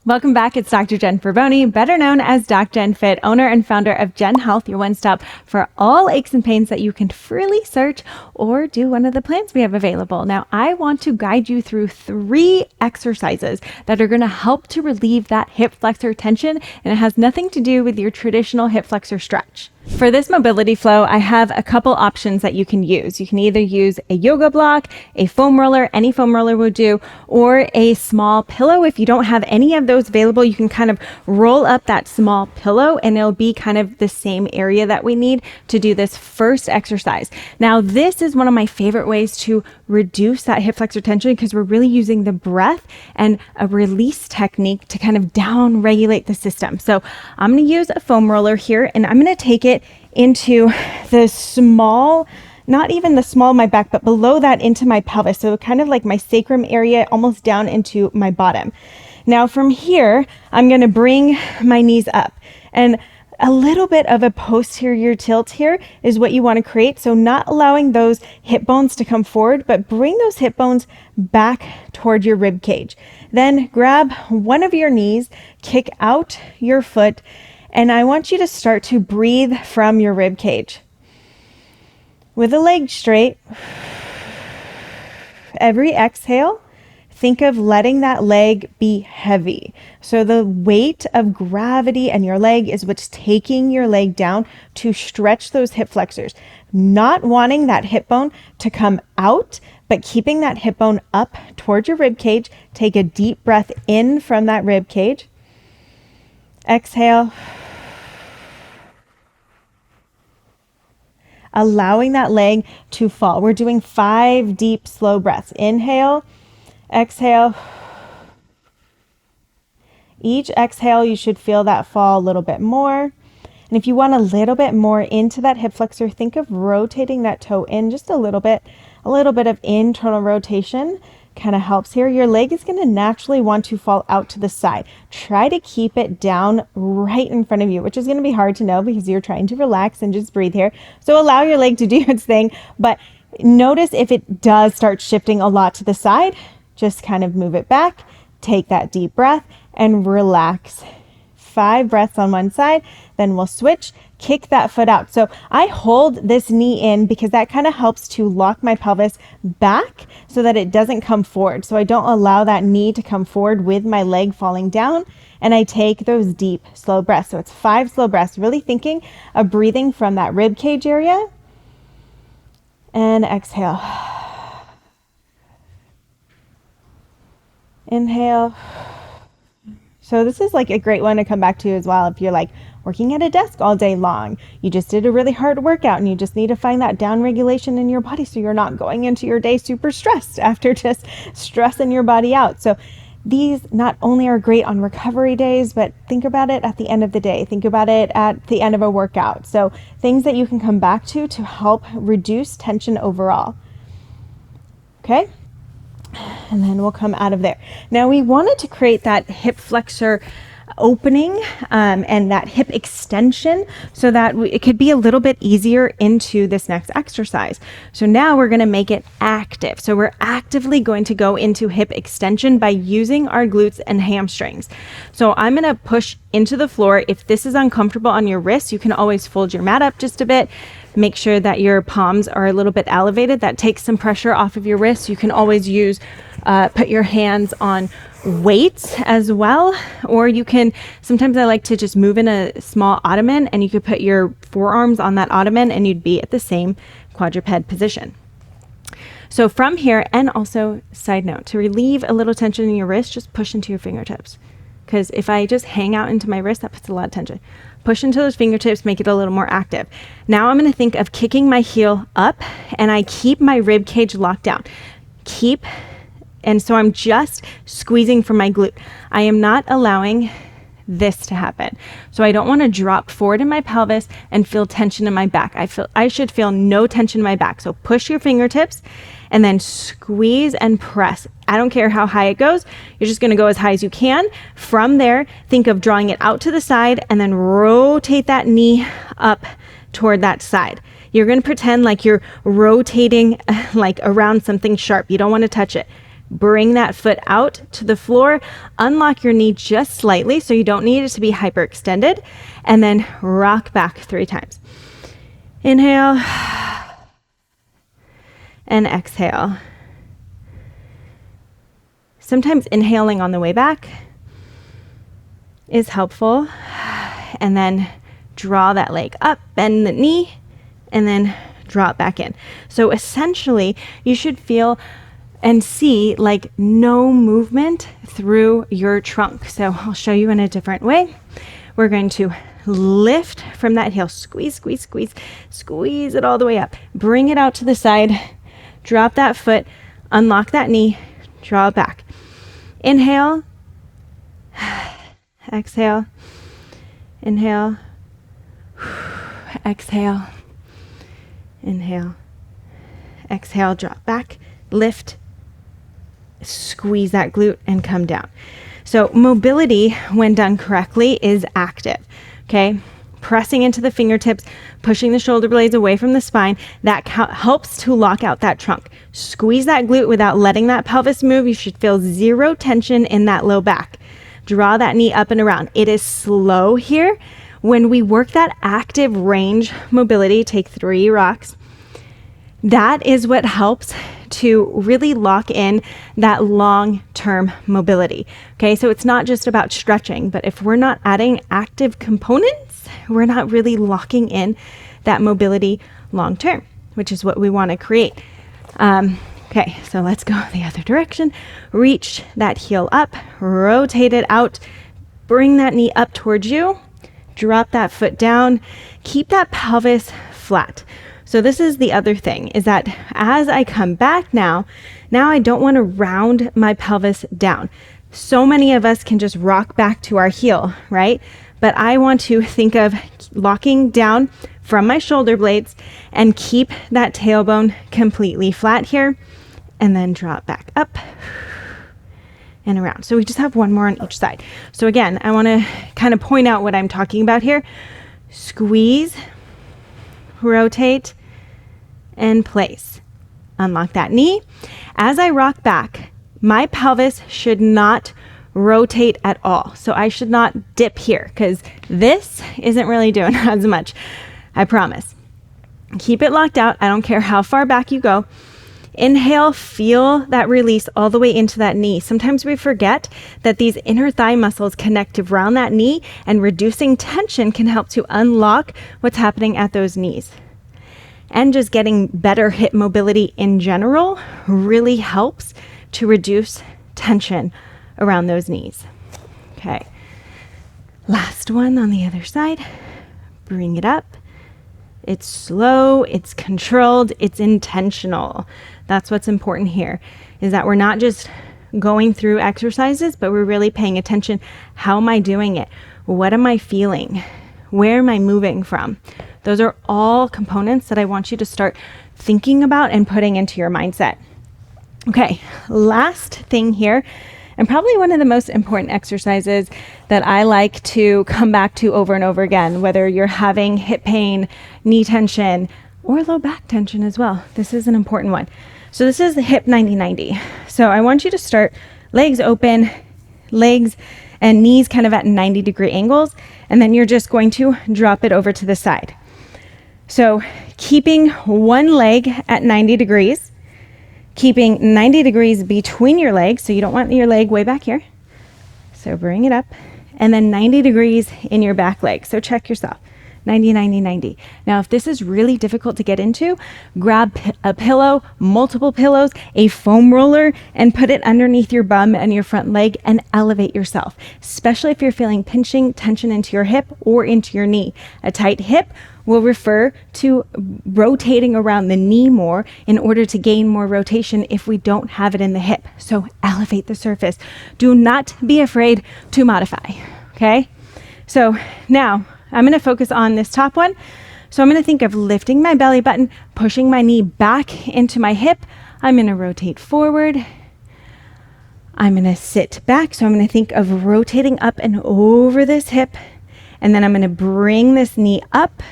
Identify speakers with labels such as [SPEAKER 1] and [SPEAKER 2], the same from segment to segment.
[SPEAKER 1] Welcome back. It's Dr. Jen Ferboni, better known as DocJenFit, owner and founder of Gen Health, your one-stop for all aches and pains that you can freely search or do one of the plans we have available. Now, I want to guide you through 3 exercises that are going to help to relieve that hip flexor tension, and it has nothing to do with your traditional hip flexor stretch. For this mobility flow, I have a couple options that you can use. You can either use a yoga block, a foam roller, any foam roller will do, or a small pillow. If you don't have any of those available, you can kind of roll up that small pillow and it'll be kind of the same area that we need to do this first exercise. Now, this is one of my favorite ways to reduce that hip flexor tension because we're really using the breath and a release technique to kind of down regulate the system. So I'm going to use a foam roller here and I'm going to take it into the small, not even the small of my back, but below that into my pelvis. So kind of like my sacrum area, almost down into my bottom. Now from here, I'm going to bring my knees up, and a little bit of a posterior tilt here is what you want to create. So not allowing those hip bones to come forward, but bring those hip bones back toward your rib cage. Then grab one of your knees, kick out your foot, and I want you to start to breathe from your rib cage. With the leg straight, every exhale, think of letting that leg be heavy. So the weight of gravity and your leg is what's taking your leg down to stretch those hip flexors. Not wanting that hip bone to come out, but keeping that hip bone up towards your rib cage. Take a deep breath in from that rib cage. Exhale. Allowing that leg to fall. We're doing 5 deep, slow breaths. Inhale, exhale. Each exhale, you should feel that fall a little bit more. And if you want a little bit more into that hip flexor, think of rotating that toe in just a little bit of internal rotation kind of helps here. Your leg is going to naturally want to fall out to the side. Try to keep it down right in front of you, which is going to be hard to know because you're trying to relax and just breathe here. So allow your leg to do its thing, but notice if it does start shifting a lot to the side, just kind of move it back, take that deep breath and relax. 5 breaths on one side, then we'll switch, kick that foot out. So I hold this knee in because that kind of helps to lock my pelvis back so that it doesn't come forward. So I don't allow that knee to come forward with my leg falling down, and I take those deep, slow breaths. So it's 5 slow breaths, really thinking of breathing from that rib cage area. And exhale. Inhale. So this is like a great one to come back to as well if you're like working at a desk all day long. You just did a really hard workout and you just need to find that down regulation in your body so you're not going into your day super stressed after just stressing your body out. So these not only are great on recovery days, but think about it at the end of the day. Think about it at the end of a workout. So things that you can come back to help reduce tension overall. Okay? And then we'll come out of there. Now we wanted to create that hip flexor opening and that hip extension so that it could be a little bit easier into this next exercise. So now we're going to make it active. So we're actively going to go into hip extension by using our glutes and hamstrings. So I'm going to push into the floor. If this is uncomfortable on your wrists, you can always fold your mat up just a bit. Make sure that your palms are a little bit elevated. That takes some pressure off of your wrists. You can always use, put your hands on weights as well, or you can, sometimes I like to just move in a small ottoman and you could put your forearms on that ottoman and you'd be at the same quadruped position. So from here, and also side note, to relieve a little tension in your wrist, just push into your fingertips. Because if I just hang out into my wrist, that puts a lot of tension. Push into those fingertips, make it a little more active. Now I'm going to think of kicking my heel up and I keep my rib cage locked down. And so I'm just squeezing from my glute. I am not allowing this to happen. So I don't want to drop forward in my pelvis and feel tension in my back. I should feel no tension in my back. So push your fingertips and then squeeze and press. I don't care how high it goes. You're just going to go as high as you can. From there, think of drawing it out to the side and then rotate that knee up toward that side. You're going to pretend like you're rotating like around something sharp. You don't want to touch it. Bring that foot out to the floor, unlock your knee just slightly so you don't need it to be hyperextended, and then rock back 3 times. Inhale and exhale. Sometimes inhaling on the way back is helpful, and then draw that leg up, bend the knee, and then draw it back in. So essentially, you should feel and see like no movement through your trunk. So I'll show you in a different way. We're going to lift from that heel, squeeze, squeeze, squeeze, squeeze it all the way up. Bring it out to the side, drop that foot, unlock that knee, draw it back. Inhale, exhale, inhale, exhale, inhale, exhale, drop back, lift, squeeze that glute and come down. So mobility, when done correctly, is active, okay? Pressing into the fingertips, pushing the shoulder blades away from the spine, that helps to lock out that trunk. Squeeze that glute without letting that pelvis move. You should feel 0 tension in that low back. Draw that knee up and around. It is slow here. When we work that active range mobility, take 3 rocks. That is what helps to really lock in that long-term mobility. Okay, so it's not just about stretching, but if we're not adding active components, we're not really locking in that mobility long-term, which is what we want to create. Okay, so let's go the other direction. Reach that heel up, rotate it out, bring that knee up towards you, drop that foot down, keep that pelvis flat. So this is the other thing, is that as I come back now I don't want to round my pelvis down. So many of us can just rock back to our heel, right? But I want to think of locking down from my shoulder blades and keep that tailbone completely flat here, and then drop back up and around. So we just have one more on each side. So again, I want to kind of point out what I'm talking about here. Squeeze, rotate, and place. Unlock that knee. As I rock back, my pelvis should not rotate at all. So I should not dip here, because this isn't really doing as much, I promise. Keep it locked out. I don't care how far back you go. Inhale, feel that release all the way into that knee. Sometimes we forget that these inner thigh muscles connect around that knee, and reducing tension can help to unlock what's happening at those knees. And just getting better hip mobility in general really helps to reduce tension around those knees. Okay, last one on the other side. Bring it up. It's slow, it's controlled, it's intentional. That's what's important here, is that we're not just going through exercises, but we're really paying attention. How am I doing it? What am I feeling? Where am I moving from? Those are all components that I want you to start thinking about and putting into your mindset. Okay, last thing here, and probably one of the most important exercises that I like to come back to over and over again, whether you're having hip pain, knee tension, or low back tension as well. This is an important one. So this is the hip 90-90. So I want you to start legs open, legs and knees kind of at 90-degree angles, and then you're just going to drop it over to the side. So keeping one leg at 90 degrees, keeping 90 degrees between your legs, so you don't want your leg way back here. So bring it up, and then 90 degrees in your back leg. So check yourself, 90, 90, 90. Now, if this is really difficult to get into, grab a pillow, multiple pillows, a foam roller, and put it underneath your bum and your front leg and elevate yourself, especially if you're feeling pinching, tension into your hip or into your knee. A tight hip will refer to rotating around the knee more in order to gain more rotation if we don't have it in the hip. So elevate the surface. Do not be afraid to modify, okay? So now I'm gonna focus on this top one. So I'm gonna think of lifting my belly button, pushing my knee back into my hip. I'm gonna rotate forward. I'm gonna sit back. So I'm gonna think of rotating up and over this hip. And then I'm gonna bring this knee up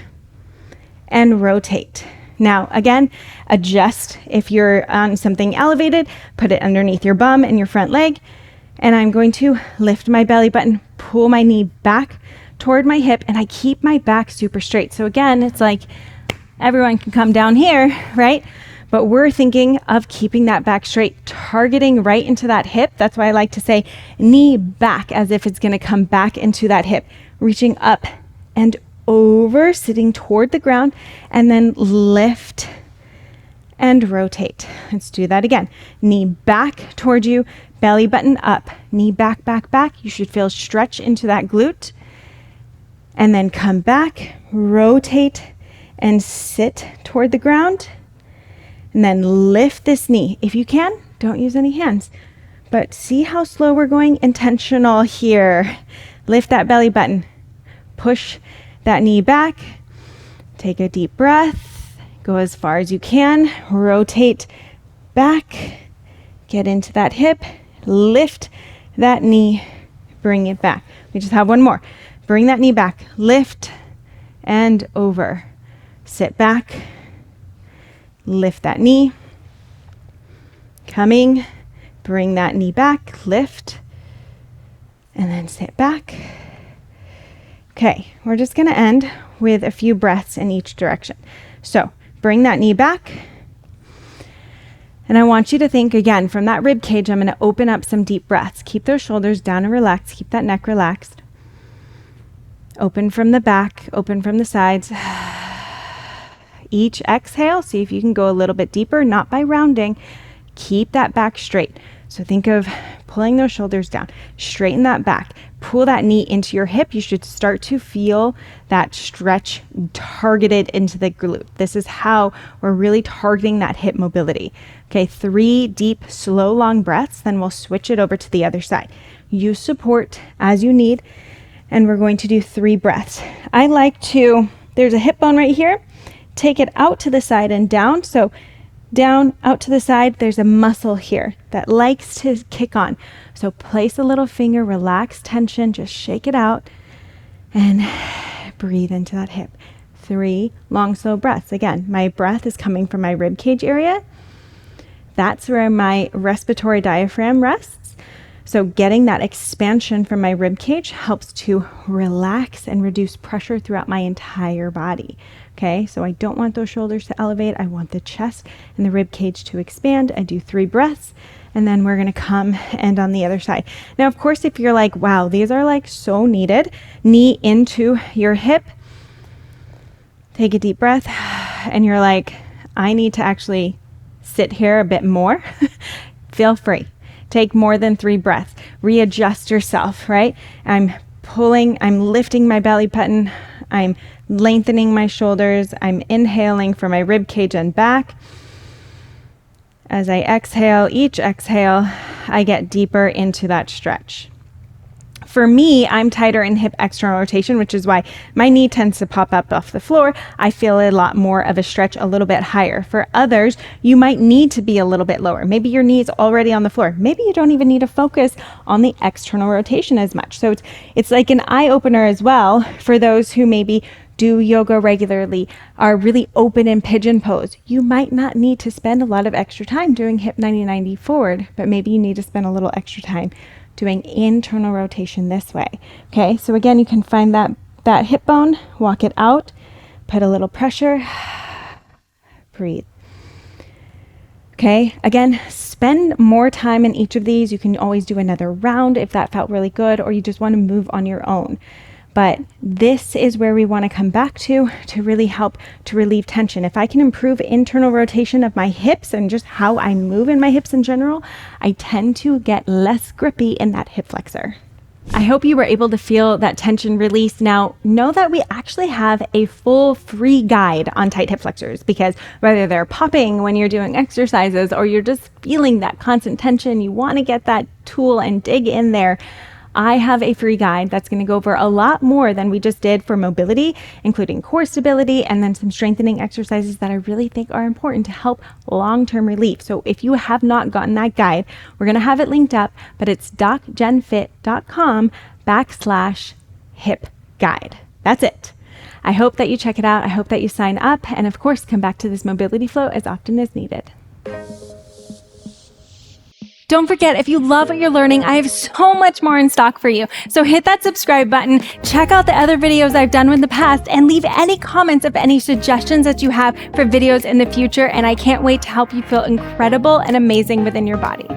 [SPEAKER 1] and rotate. Now, again, adjust. If you're on something elevated, put it underneath your bum and your front leg. And I'm going to lift my belly button, pull my knee back toward my hip, and I keep my back super straight. So again, it's like everyone can come down here, right? But we're thinking of keeping that back straight, targeting right into that hip. That's why I like to say knee back, as if it's going to come back into that hip, reaching up and over, sitting toward the ground, and then lift and rotate. Let's do that again. Knee back toward you, belly button up, knee back, back, back. You should feel stretch into that glute. And then come back, rotate, and sit toward the ground. And then lift this knee. If you can, don't use any hands. But see how slow we're going? Intentional here. Lift that belly button. Push that knee back. Take a deep breath. Go as far as you can. Rotate back. Get into that hip. Lift that knee. Bring it back. We just have one more. Bring that knee back. Lift and over. Sit back. Lift that knee. Coming. Bring that knee back. Lift. And then sit back. Okay, we're just going to end with a few breaths in each direction. So bring that knee back. And I want you to think again from that rib cage. I'm going to open up some deep breaths. Keep those shoulders down and relaxed. Keep that neck relaxed. Open from the back, open from the sides. Each exhale, see if you can go a little bit deeper, not by rounding. Keep that back straight. So think of pulling those shoulders down, straighten that back, pull that knee into your hip. You should start to feel that stretch targeted into the glute. This is how we're really targeting that hip mobility. Okay, 3 deep, slow, long breaths, then we'll switch it over to the other side. Use support as you need, and we're going to do 3 breaths. I like to, there's a hip bone right here, take it out to the side and down. So down, out to the side, there's a muscle here that likes to kick on. So place a little finger, relax tension, just shake it out and breathe into that hip. 3 long, slow breaths. Again, my breath is coming from my rib cage area. That's where my respiratory diaphragm rests. So getting that expansion from my rib cage helps to relax and reduce pressure throughout my entire body. Okay, so I don't want those shoulders to elevate. I want the chest and the rib cage to expand. I do 3 breaths, and then we're gonna come and on the other side. Now, of course, if you're like, wow, these are like so needed, knee into your hip, take a deep breath, and you're like, I need to actually sit here a bit more. Feel free. Take more than 3 breaths. Readjust yourself, right? I'm lifting my belly button. I'm lengthening my shoulders. I'm inhaling for my rib cage and back. As I exhale, each exhale, I get deeper into that stretch. For me, I'm tighter in hip external rotation, which is why my knee tends to pop up off the floor. I feel a lot more of a stretch a little bit higher. For others, you might need to be a little bit lower. Maybe your knee is already on the floor. Maybe you don't even need to focus on the external rotation as much. So it's like an eye opener as well for those who maybe do yoga regularly, are really open in pigeon pose. You might not need to spend a lot of extra time doing hip 90-90 forward, but maybe you need to spend a little extra time doing internal rotation this way. Okay, so again, you can find that hip bone, walk it out, put a little pressure, breathe. Okay, again, spend more time in each of these. You can always do another round if that felt really good, or you just want to move on your own. But this is where we want to come back to really help to relieve tension. If I can improve internal rotation of my hips and just how I move in my hips in general, I tend to get less grippy in that hip flexor. I hope you were able to feel that tension release. Now, know that we actually have a full free guide on tight hip flexors, because whether they're popping when you're doing exercises or you're just feeling that constant tension, you want to get that tool and dig in there, I have a free guide that's going to go over a lot more than we just did for mobility, including core stability and then some strengthening exercises that I really think are important to help long-term relief. So if you have not gotten that guide, we're going to have it linked up, but it's DocJenFit.com/hip guide. That's it. I hope that you check it out. I hope that you sign up. And of course, come back to this mobility flow as often as needed. Don't forget, if you love what you're learning, I have so much more in stock for you. So hit that subscribe button, check out the other videos I've done in the past, and leave any comments of any suggestions that you have for videos in the future. And I can't wait to help you feel incredible and amazing within your body.